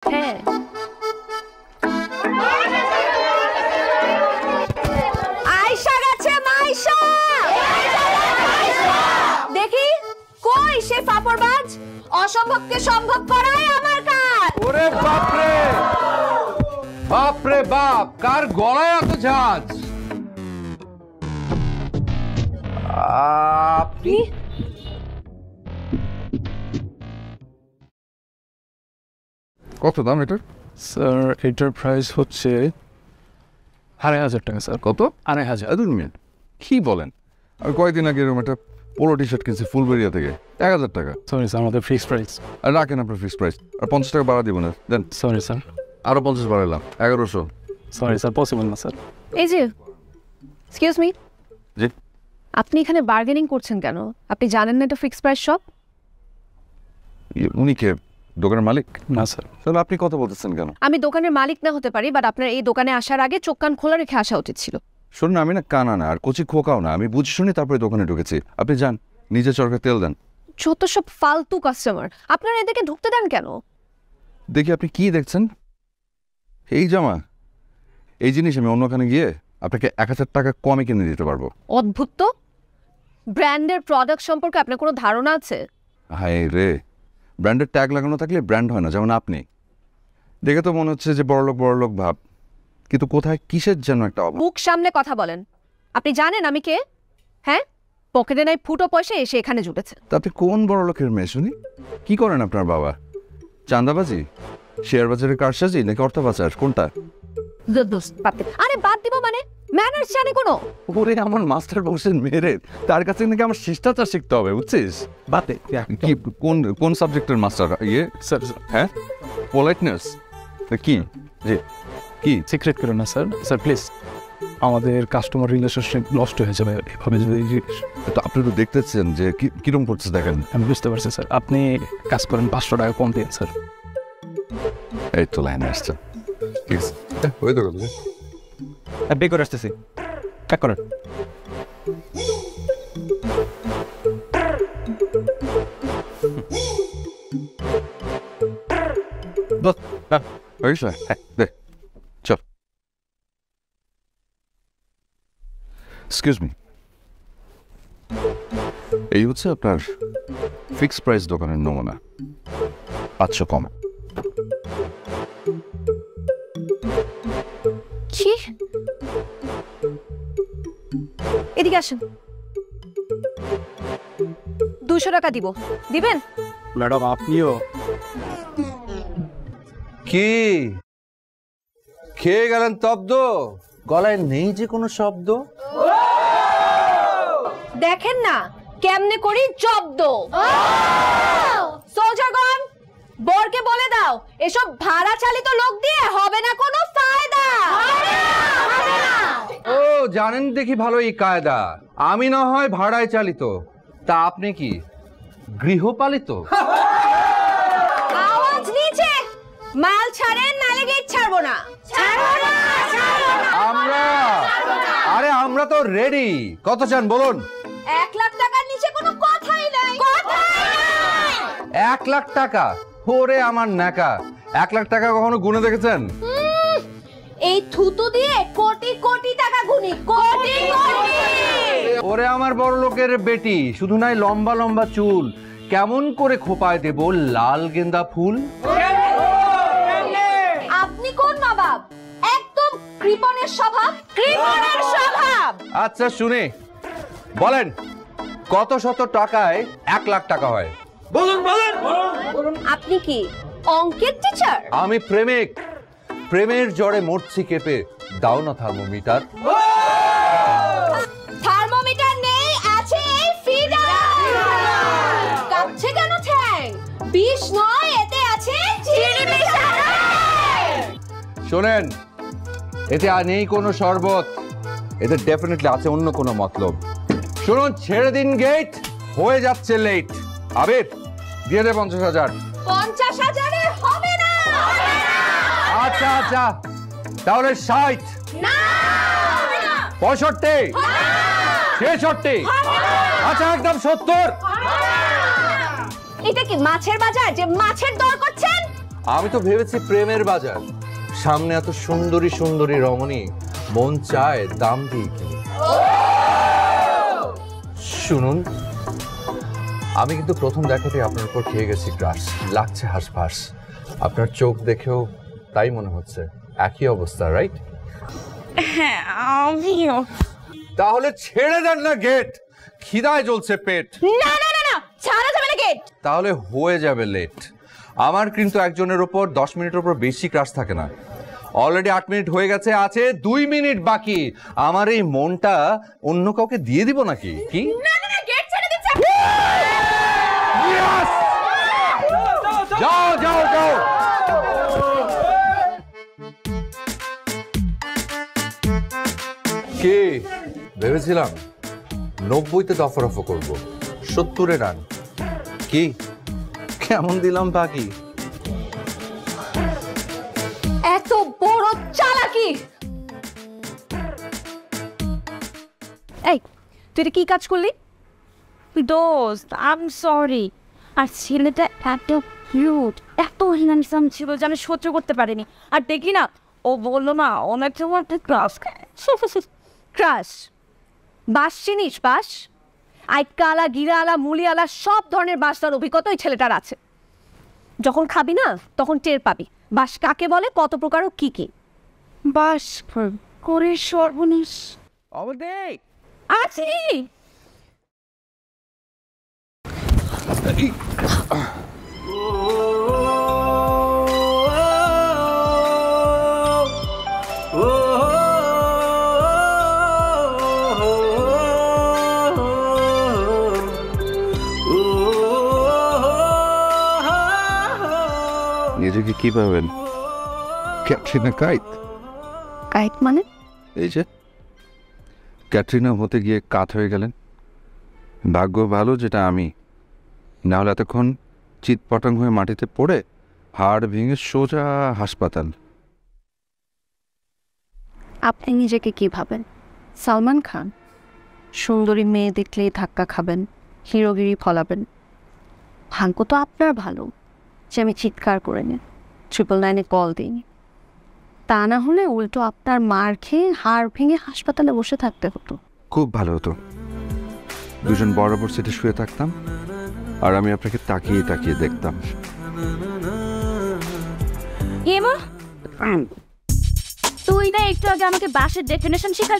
হ্যাঁ আয়শা গেছে মাইশা দেখি কই সে ফাপড়বাজ অসম্ভবকে সম্ভব করাই আমার কাজ ওরে বাপ রে বাপ রে বাপ কার গলায় এত ঝাঁজ আপনি কত দাম এটার স্যার এটার প্রাইস হচ্ছে 2,500 টাকা স্যার কত 2,500 2 মিনিট কি বলেন আমি কয়েকদিন আগে এরকম একটা পোলো টি শার্ট কিনছি ফুলবেরিয়া থেকে 1,000 টাকা সরি স্যার আমাদের ফিক্সড প্রাইস আর রাখেন আপনার ফিক্সড প্রাইস আর 50 টাকা বাড়া দিব না দেন সরি স্যার আরো 50 বাড়ালাম 1100 সরি স্যার পসিবল না স্যার এই যে এক্সকিউজ মি জি আপনি এখানে বার্গেনিং করছেন কেন আপনি জানেন না এটা ফিক্সড প্রাইস শপ উনি কে দোকানের মালিক না স্যার তাহলে আপনি কথা বলতেছেন কেন আমি দোকানের মালিক না হতে পারি বাট আপনার এই দোকানে আসার আগে চোখ কান খোলা রেখে আসা উচিত ছিল শুনুন আমি না কানা না আর কচি খোকাও না আমি বুঝি শুনি তারপরে দোকানে ঢুকেছি আপনি যান নিজে চরকে তেল দেন যত সব ফালতু কাস্টমার আপনারা এদেরকে ঢুকতে দেন কেন দেখি আপনি কি দেখছেন এই জামা এই জিনিস আমি অন্যখানে গিয়ে আপনাকে 1,000 টাকা কমে কিনে দিতে পারবো অদ্ভুত তো ব্র্যান্ডের প্রোডাক্ট সম্পর্কে আপনার কোনো ধারণা আছে হায় রে ব্র্যান্ডের ট্যাগ লাগানো থাকলে ব্র্যান্ড হয় না যেমন আপনি দেখে তো মনে হচ্ছে যে বড়লোক ভাব কিন্তু কোথায় কিসের যেন একটা অভাব মুখ সামনে কথা বলেন আপনি জানেন আমি কে হ্যাঁ পকেটে নাই ফুটো পয়সা এসে এখানে জুটেছে তা আপনি কোন বড়লোকের মেয়ে শুনি কি করেন আপনার বাবা চাঁদাবাজি শেয়ার বাজারের কারসাজি নাকি অর্থপাচার কোনটা আরে বাদ দিব মানে ম্যানার্স জানে কোনো ওরে আমার মাস্টার বসেন মেরে তার কাছে নাকি আমার শিষ্টাচার শিখতে হবে বুঝছিস বাতে কি কোন সাবজেক্টের মাস্টার ইয়ে স্যার হ্যাঁ পোলাইটনেস কি জি কি সিক্রেট করুন না স্যার স্যার প্লিজ আমাদের কাস্টমার রিলেশনশিপ নষ্ট হয়ে যাবে এভাবে যদি তো আপনি তো দেখতেছেন যে কিরম করছে দেখেন আমি বুঝতে পারছি স্যার আপনি কাজ করেন 500 টাকা কম দিন স্যার এই তো লাইনে আসছে ঠিক আছে ওই তো কথা বে করে আসতেছি প্যাক করেন বস ওই স্যার দে চল এক্সকিউজ মি এই হচ্ছে আপনার ফিক্সড প্রাইস দোকানের নমুনা 500 কম কি এদিকে আসেন 200 টাকা দিব দিবেন ম্যাডাম আপনিও কি খেয়ে গেলেন তব্দ গলায় নেই যে কোনো শব্দ দেখেন না কেমনে করি জব্দ সোলজারগণ বরকে বলে দাও এসব ভাড়া চালিত লোক দিয়ে হবে না কোনো ফায়দা ও জানেন দেখি ভালো এই কায়দা আমি না হয় ভাড়ায় চালিত তা আপনি কি গৃহপালিত আওয়াজ নিচে মাল ছাড়েন নালে গেট ছাড়বো না আমরা তো রেডি কত চান বলুন 1 লাখ টাকার নিচে কোনো কথাই নাই 1 লাখ টাকা ওরে আমার নাকা 1 লাখ টাকা কখনো গুনে দেখেছেন এই থুতু দিয়ে কোটি কোটি টাকা গুনি কোটি কোটি ওরে আমার বড় লোকের বেটি শুধু নাই লম্বা লম্বা চুল কেমন করে খোপায় দেব লাল গেন্দা ফুল আপনি কোন নবাব একদম কৃপণের স্বভাব আচ্ছা শুনে বলেন কত শত টাকায় 1 লাখ টাকা হয় বলুন আপনি কি অঙ্কের টিচার আমি প্রেমের জ্বরে মরছি কেঁপে দাও না থার্মোমিটার থার্মোমিটার নেই আছে এই ফিডার কাঁপছে কেন ঠ্যাং বিষ নয় এতে আছে চিনি মিশানো শোনেন এতে আর নেই কোনো শরবত এতে ডেফিনেটলি আছে অন্য কোনো মতলব শুনুন ছেড়ে দিন গেট হয়ে যাচ্ছে লেট আবির দিয়ে দে 50,000 50,000-এ হবে না আচ্ছা তাহলে 60 না 65 66 আচ্ছা একদম 70 এটা কি মাছের বাজার যে মাছের দর করছেন আমি তো ভেবেছি প্রেমের বাজার, সামনে এত সুন্দরী সুন্দরী রমণী, মন চায় দাম দিয়ে কিনি। শুনুন, আমি কিন্তু প্রথম দেখাতে আপনার উপর খেয়ে গেছি ক্রাশ, লাগছে হাঁসফাঁস। আপনার চোখ দেখেও তাই মনে হচ্ছে, একই অবস্থা, রাইট? হ্যাঁ আমিও। তাহলে ছেড়ে দেন না গেট, খিদায় জ্বলছে পেট। না না না না, ছাড়া যাবে না গেট। তাহলে হয়ে যাবে লেট। আমার কিন্তু একজনের উপর 10 মিনিটের উপর বেশি ক্রাশ থাকে না। অলরেডি 8 মিনিট হয়ে গেছে, আছে 2 মিনিট বাকি। আমার এই মনটা অন্য কাউকে দিয়ে দিব নাকি? কি না না না, গেট ছেড়ে দিচ্ছে। যাও যাও যাও। কে ভেবেছিলাম 90-তে দফারফা করবো, 70-এ রান। কি কেমন দিলাম বাকি? এত বড় চালাকি! এই তুই এটা কি কাজ করলি? দোস্ত আই এম সরি। আর ছেলেটা এত কিউট, এত হ্যান্ডসাম ছিল যে আমি সহ্য করতে পারিনি। আর দেখি না, ও বললো না অনেক সময় ক্রাশ ক্রাশ। বাস চিনিস? বাস আইকালা, গিরালা, মুলিয়ালা সব ধরনের বাসটার অভিজ্ঞতা ওই ছেলেটার আছে। যখন খাবি না তখন টের পাবি বাস কাকে বলে, কত প্রকার ও কি কি। বাস করে সর্বনাশ। আছি নিজেকে কি পাবেন? ক্যাটরিনা কাইত? কাইট মানে? এই যে ক্যাটরিনা হতে গিয়ে কাত হয়ে গেলেন। ভাগ্য ভালো যেটা আমি, না হলে এতক্ষণ চিৎপটাং হয়ে মাটিতে পড়ে হাড় ভেঙে সোজা হাসপাতাল। আপনি নিজেকে কি ভাবেন? সালমান খান? সুন্দরী মেয়ে দেখলেই ধাক্কা খাবেন, হিরোগিরি ফলাবেন। ভাগ্য তো আপনার ভালো যে আমি চিৎকার করে নিই, 999-এ কল দিই। তা না হলে উল্টো আপনার মার খেয়ে হাড় ভেঙে হাসপাতালে বসে থাকতে হতো। খুব ভালো হতো, দুজন বরাবর সিটে শুয়ে থাকতাম আর আমি আপনাকে তাকিয়ে তাকিয়ে দেখতাম। তুই না একটু আগে আমাকে বাসের ডেফিনেশন শেখা